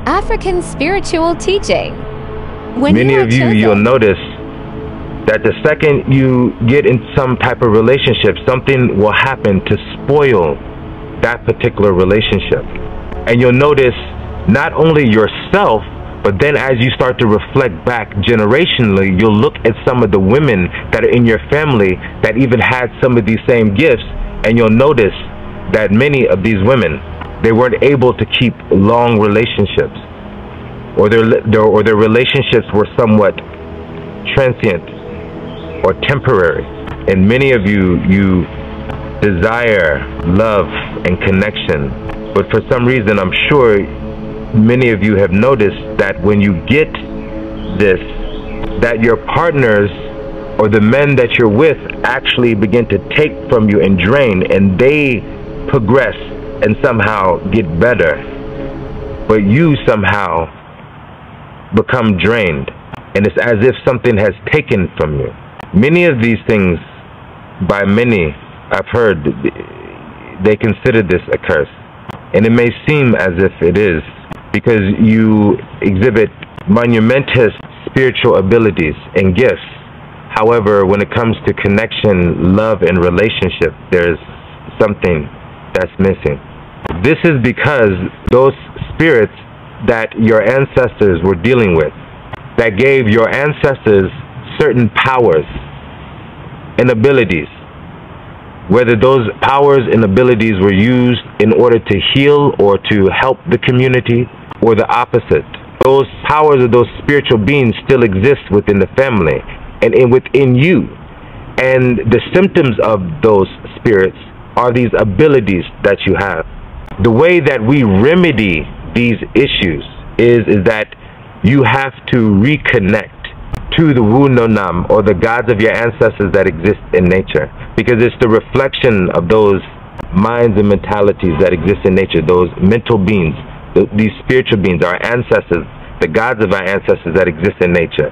African spiritual teaching. When Many you are of you, chosen, you'll notice that the second you get in some type of relationship, something will happen to spoil that particular relationship. And you'll notice not only yourself, but then as you start to reflect back generationally, you'll look at some of the women that are in your family that even had some of these same gifts, and you'll notice that many of these women, they weren't able to keep long relationships, or their relationships were somewhat transient or temporary. And many of you, you desire love and connection, but for some reason, I'm sure many of you have noticed that when you get this, that your partners or the men that you're with actually begin to take from you and drain, and they progress and somehow get better, but you somehow become drained, and it's as if something has taken from you. Many of these things, by many I've heard, they consider this a curse, and it may seem as if it is, because you exhibit monumentous spiritual abilities and gifts. However, when it comes to connection, love, and relationship, there's something that's missing. This is because those spirits that your ancestors were dealing with, that gave your ancestors certain powers and abilities, whether those powers and abilities were used in order to heal or to help the community, or the opposite. Those powers of those spiritual beings still exist within the family and within you. And the symptoms of those spirits are these abilities that you have. The way that we remedy these issues is that you have to reconnect to the Wu Nonam, or the gods of your ancestors that exist in nature, because it's the reflection of those minds and mentalities that exist in nature, those mental beings, these spiritual beings, our ancestors, the gods of our ancestors that exist in nature.